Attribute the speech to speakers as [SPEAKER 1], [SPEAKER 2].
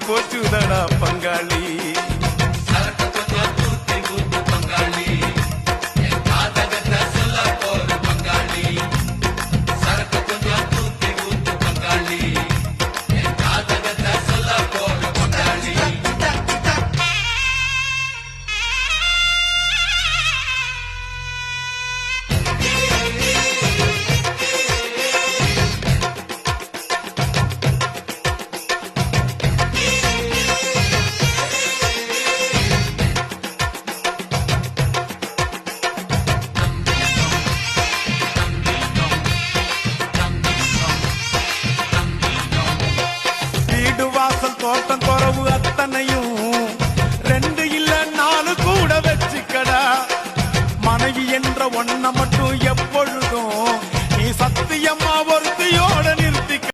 [SPEAKER 1] போச்சுதடா பங்காளி. தோட்டம் குறவு அத்தனையும் 2 இல்ல 4 கூட வச்சுக்கடா. மனைவி என்ற ஒன்ன மட்டும் எப்பொழுதும்